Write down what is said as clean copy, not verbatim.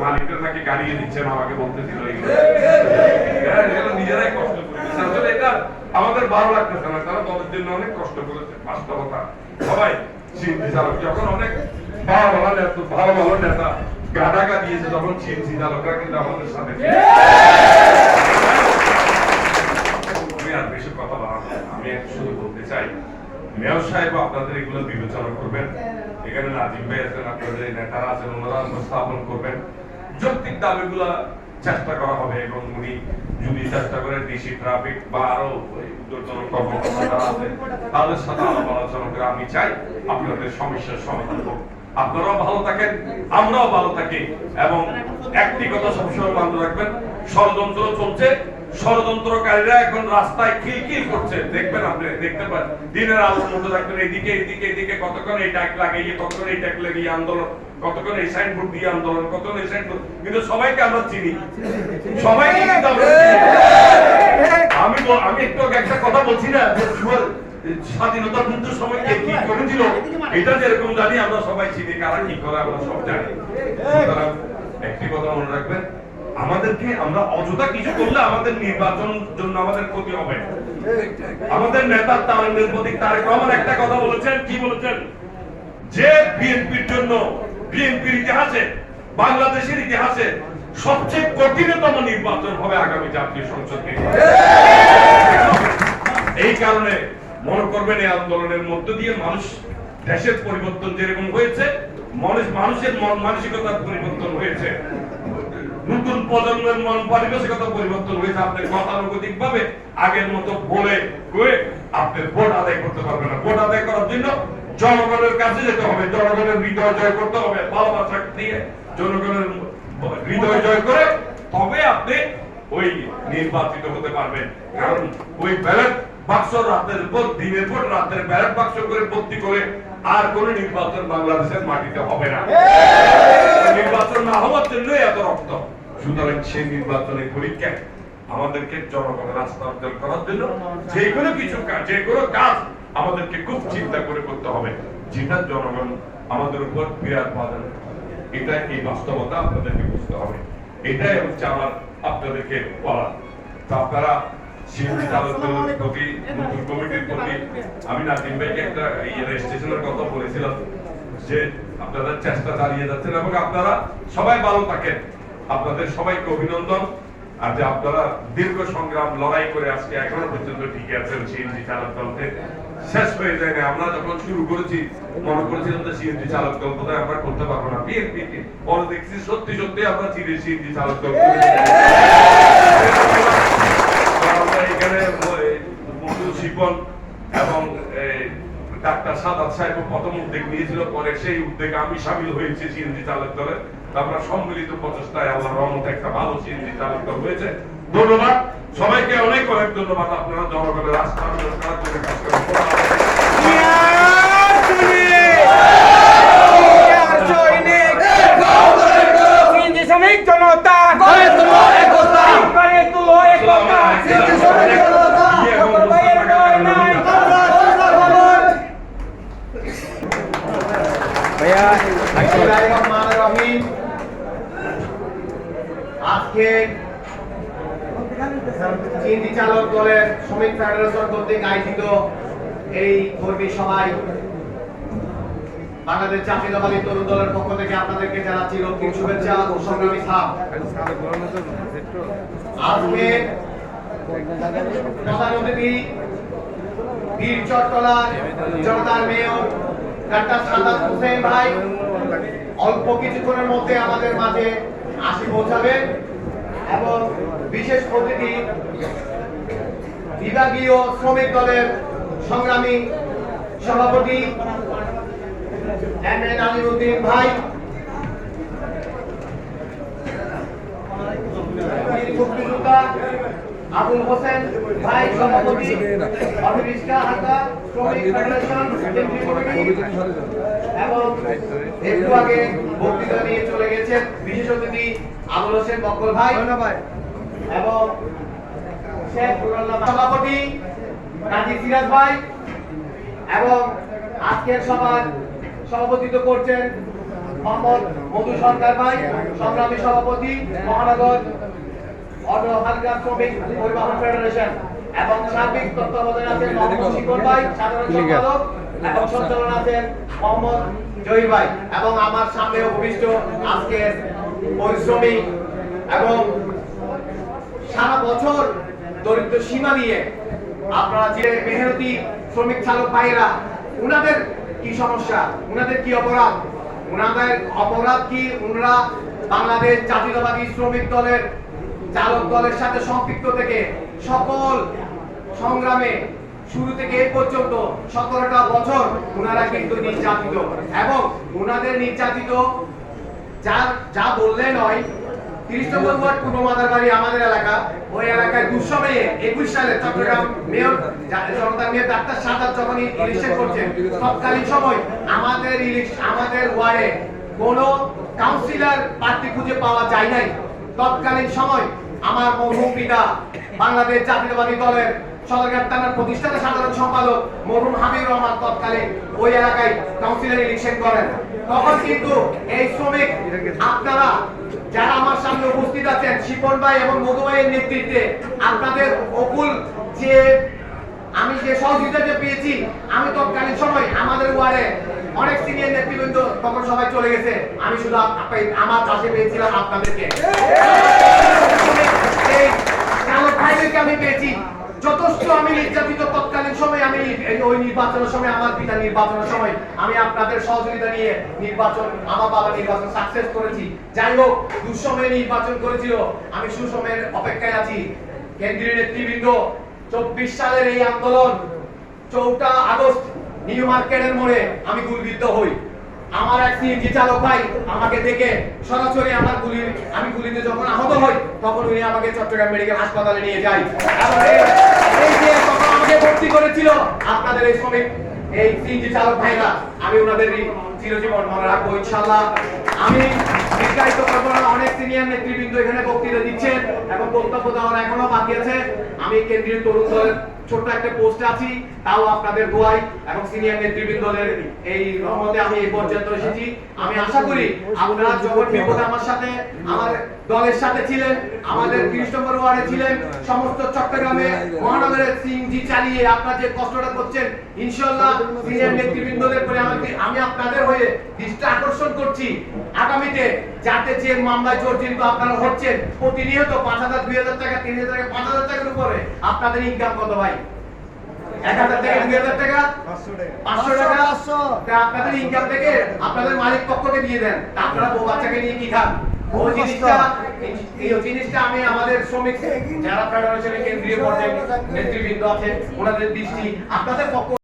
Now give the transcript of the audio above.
মালিকরা নাকি গাড়িয়ে দিচ্ছেন আমাকে বলতেছিল নিজেরাই কষ্ট করেছে। আসলে এটা আমাদের ভালো লাগতেছে না, তারা দলের জন্য অনেক কষ্ট করেছে। বাস্তবতা সবাই সিএনজি চালক যখন অনেক ভালো ভালো নেতা গাডাগা দিয়েছে, তখন সিএনজি চালকরা কিন্তু আমাদের সাথে। আমি আর বেশি কথা বলবো না, আমি শুধু বলতে চাই মেয়র সাহেব আপনাদের এগুলো বিবেচনা করবেন। এখানে নাজিম ভাই আছেন, আপনাদের নেতারা আছেন, ওনারা উপস্থাপন করবেন। যৌক্তিক দাবিগুলা চেষ্টা করা হবে এবং উনি যদি চেষ্টা করে ডিসি ট্রাফিক বা আরো ঊর্ধ্বতন কর্মকর্তারা আছে তাদের সাথে আলাপ আলোচনা করে আমি চাই আপনাদের সমস্যার সমাধান হোক। আপনারাও ভালো থাকেন, আমরাও ভালো থাকি। এবং একটি কথা সবসময় মনে রাখবেন, ষড়যন্ত্র চলছে, ষড়যন্ত্রকারীরা এখন রাস্তায় খিলখিল করছে। দেখবেন, আপনি দেখতে পান দিনের আলোর মধ্যে রাখবেন, এদিকে এদিকে এদিকে কতক্ষণ এই ট্যাগ লাগিয়ে, কতক্ষণ এই ট্যাগ লাগিয়ে আন্দোলন, কতক্ষণ এই সাইনবোর্ড দিয়ে আন্দোলন, কতক্ষণ এই সাইনবোর্ড। কিন্তু সবাইকে আমরা চিনি, সবাইকে কিন্তু আমরা চিনি। আমি একটু একটা কথা বলছি না, স্বাধীনতা যুদ্ধের সময় কে কি করেছিল এটা যেরকম জানি আমরা সবাই চিনি, কারা কি করে আমরা সব জানি। সুতরাং একটি কথা মনে রাখবেন, আমাদেরকে আমরা অযথা কিছু করলে আমাদের নির্বাচন জন্য আমাদের ক্ষতি হবে। আমাদের নেতা তামিমের প্রতীক তারেক রহমান একটা কথা বলেছেন, কি বলেছেন? যে বিএনপির জন্য, বিএনপির ইতিহাসে, বাংলাদেশের ইতিহাসে সবচেয়ে কঠিনতম নির্বাচন হবে আগামী জাতীয় সংসদ নির্বাচন। এই কারণে মনে করবেন এই আন্দোলনের মধ্য দিয়ে মানুষ, দেশের পরিবর্তন যেরকম হয়েছে, মানুষের মন মানসিকতার পরিবর্তন হয়েছে, নতুন প্রজন্মের মন মানসিকতা পরিবর্তন হয়েছে। আপনি গতানুগতিক ভাবে আগের মতো বলে কয়ে আপনি ভোট আদায় করতে পারবেন না। ভোট আদায় করার জন্য জনগণের কাছে যেতে হবে, জনগণের হৃদয় জয় করতে হবে, ভালোবাসা দিয়ে জনগণের হৃদয় জয় করে তবে আপনি ওই নির্বাচিত হতে পারবেন। কারণ ওই ব্যালট বাক্স রাতের পর দিনের পর রাতের ব্যালট বাক্স করে ভর্তি করে আর কোন নির্বাচন বাংলাদেশের মাটিতে হবে না। নির্বাচন না হওয়ার জন্য এত রক্ত। সুতরাং সেই নির্বাচনের পরীক্ষায় আমাদেরকে জনগণের আস্থা অর্জন করার জন্য যে কোনো কিছু কাজ, যে কোনো কাজ আমাদেরকে খুব চিন্তা করে করতে হবে, যেটা জনগণ আমাদের উপর বিরাট বাধা। এটা এই বাস্তবতা আপনাদেরকে বুঝতে হবে। এটাই হচ্ছে আমার আপনাদেরকে বলা। তো আপনারা সিএনজি চালকদের প্রতি, নতুন কমিটির প্রতি আমি নাজিম ভাইকে একটা রেজিস্ট্রেশনের কথা বলেছিলাম যে আপনারা চেষ্টা চালিয়ে যাচ্ছেন এবং আপনারা সবাই ভালো থাকেন। আপনাদের সবাইকে অভিনন্দন। আর যে আপনারা দীর্ঘ সংগ্রাম লড়াই করে আজকে এখনো পর্যন্ত টিকে আছেন, সিএনজি চালক দলতে শেষ হয়ে যায় না। আমরা যখন শুরু করেছি মনে করেছিলাম যে সিএনজি চালক দল বোধহয় আমরা করতে পারবো না, বিএনপি পরে দেখছি সত্যি সত্যি আমরা সিএনজি চালক দল আমরা এখানে মন্ডল শিপন এবং ডাক্তার সাদাত সাহেব প্রথম উদ্যোগ নিয়েছিল, পরে সেই উদ্যোগে আমি সামিল হয়েছি সিএনজি চালক দলে। আমরা সম্মিলিত প্রচেষ্টায় আল্লাহর রহমতে একটা ভালো সিএনজি চালক দল হয়েছে। ধন্যবাদ সবাইকে, অনেক অনেক ধন্যবাদ। আপনারা জনগণের আস্থা অর্জন করার জন্য কাজ করেন। আজকে সিএনজি চালক দলের শ্রমিক ফেডারেশন কর্তৃক আয়োজিত এই কর্মী সভায় বাংলাদেশ জাতীয়তাবাদী তরুণ দলের পক্ষ থেকে আপনাদেরকে জানাচ্ছি রক্তিম শুভেচ্ছা ও সংগ্রামী সালাম। আজকে প্রধান অতিথি বীর চট্টলার জনতার মেয়র ডাক্তার সাদাত হোসেন ভাই অল্প কিছুক্ষণের মধ্যে আমাদের মাঝে আসি পৌঁছাবেন এবং বিশেষ অতিথি বিভাগীয় শ্রমিক দলের সংগ্রামী সভাপতি এম এ নাজিরউদ্দিন ভাই, মুক্তিযোদ্ধা আবুল হোসেন ভাই সভাপতি অভিরিস্কা হাতা শ্রমিক ফেডারেশন এবং একটু আগে বক্তৃতা নিয়ে চলে গেছেন বিশেষ অতিথি আবুল হোসেন বক্কর ভাই এবং শেখ নুরুল্লাহ সভাপতি কাজী সিরাজ ভাই এবং আজকের সভার সভাপতিত্ব করছেন মোহাম্মদ মধু সরকার ভাই, সংগ্রামী সভাপতি মহানগর অটো হালকা শ্রমিক পরিবহন ফেডারেশন, এবং সার্বিক তত্ত্বাবধানে আছেন মোহাম্মদ শিকর ভাই, সাধারণ সম্পাদক, এবং সঞ্চালন আছেন মোহাম্মদ জহির ভাই, এবং আমার সামনে উপবিষ্ট আজকের পরিশ্রমী এবং সারা বছর দরিদ্র সীমা নিয়ে আপনারা যে মেহনতি শ্রমিক চালক ভাইয়েরা, উনাদের কি সমস্যা, উনাদের কি অপরাধ, উনাদের অপরাধ কি, উনারা বাংলাদেশ জাতীয়তাবাদী শ্রমিক দলের চালক দলের সাথে সম্পৃক্ত থেকে সকল সংগ্রামে শুরু থেকে এই পর্যন্ত 17টা বছর উনারা কিন্তু নির্যাতিত, এবং উনাদের নির্যাতিত যা বললে নয়। 30 নম্বর ওয়ার্ড পূর্ব মাদারবাড়ি আমাদের এলাকা, ওই এলাকায় দুঃসময়ে 21 সালে চট্টগ্রাম মেয়র জনতার মেয়র ডাক্তার সাদাত যখন ইলেকশন করছেন, তৎকালীন সময় আমাদের ওয়ার্ডে কোনো কাউন্সিলর প্রার্থী খুঁজে পাওয়া যায় নাই। তৎকালীন সময় আমার মরহুম পিতা বাংলাদেশ জাতীয়তাবাদী দলের সদরঘাট থানার প্রতিষ্ঠাতা সাধারণ সম্পাদক মরহুম হাবিবুর রহমান তৎকালীন ওই এলাকায় কাউন্সিলর ইলেকশন করেন। তখন কিন্তু এই শ্রমিক আপনারা যারা আমার সামনে উপস্থিত আছেন, শিপন ভাই এবং মধু ভাইয়ের নেতৃত্বে আপনাদের অকুল যে আমি যে সহযোগিতা পেয়েছি, আমি তৎকালীন সময় আমাদের ওয়ার্ডে অনেক সিনিয়র নেতৃবৃন্দ তখন সবাই চলে গেছে, আমি শুধু আমার পাশে পেয়েছিলাম আপনাদেরকে, এই চালক ভাইদেরকে আমি পেয়েছি। যথেষ্ট আমি নির্যাতিত তৎকালীন সময়, আমি ওই নির্বাচনের সময়, আমার পিতা নির্বাচনের সময় আমি আপনাদের সহযোগিতা নিয়ে নির্বাচন, আমার বাবা নির্বাচন সাকসেস করেছি। যাই হোক, দুঃসময়ে নির্বাচন করেছিল, আমি সুসময়ের অপেক্ষায় আছি। কেন্দ্রীয় নেতৃবৃন্দ 24 সালের এই আন্দোলন 4 আগস্ট নিউ মার্কেটের মোড়ে আমি গুলিবিদ্ধ হই। আমার এক সিএনজি চালক ভাই আমাকে দেখে সরাসরি আমি গুলিতে যখন আহত হই, তখন উনি আমাকে চট্টগ্রাম মেডিকেল হাসপাতালে নিয়ে যায়, এবং এই যে তখন আমাকে ভর্তি করেছিল আপনাদের এই শ্রমিক এই সিএনজি চালক ভাইরা, আমি ওনাদের চিরজীবন মনে রাখবো ইনশাআল্লাহ। আমি বিস্তারিত করবো না, অনেক সিনিয়র নেতৃবৃন্দ এখানে বক্তৃতা দিচ্ছেন এবং বক্তব্য দেওয়ার এখনো বাকি আছে। আমি কেন্দ্রীয় তরুণ দলের ছোট্ট একটা পোস্টে আছি, তাও আপনাদের দোয়াই এবং সিনিয়র নেতৃবৃন্দদের এই রহমতে আমি এই পর্যন্ত এসেছি। আমি আশা করি আপনারা যখন বিপদে আমার সাথে, আমার দলের সাথে ছিলেন, আমাদের 30 নম্বর ওয়ার্ডে ছিলেন, সমস্ত চট্টগ্রামে মহানগরের সিএনজি চালিয়ে আপনারা যে কষ্টটা করছেন, ইনশাআল্লাহ সিনিয়র নেতৃবৃন্দদের পরে আমি আপনাদের হয়ে দৃষ্টি আকর্ষণ করছি আগামীতে, যাতে যে মামলায় জর্জরিত আপনারা হচ্ছেন, প্রতিনিয়ত 5,000, 2,000 টাকা, 3,000 টাকা, 5,000 টাকার উপরে আপনাদের ইনকাম কত ভাই? 1,000 টাকা, 2,000 টাকা, 500 টাকা, আপনাদের ইনকাম থেকে আপনাদের মালিক পক্ষকে দিয়ে দেন, আপনারা বউ বাচ্চাকে নিয়ে কি খান? এই জিনিসটা আমি আমাদের শ্রমিক যারা ফেডারেশনের কেন্দ্রীয় পর্যায়ে নেতৃবৃন্দ আছে, ওনাদের দৃষ্টি আপনাদের পক্ষ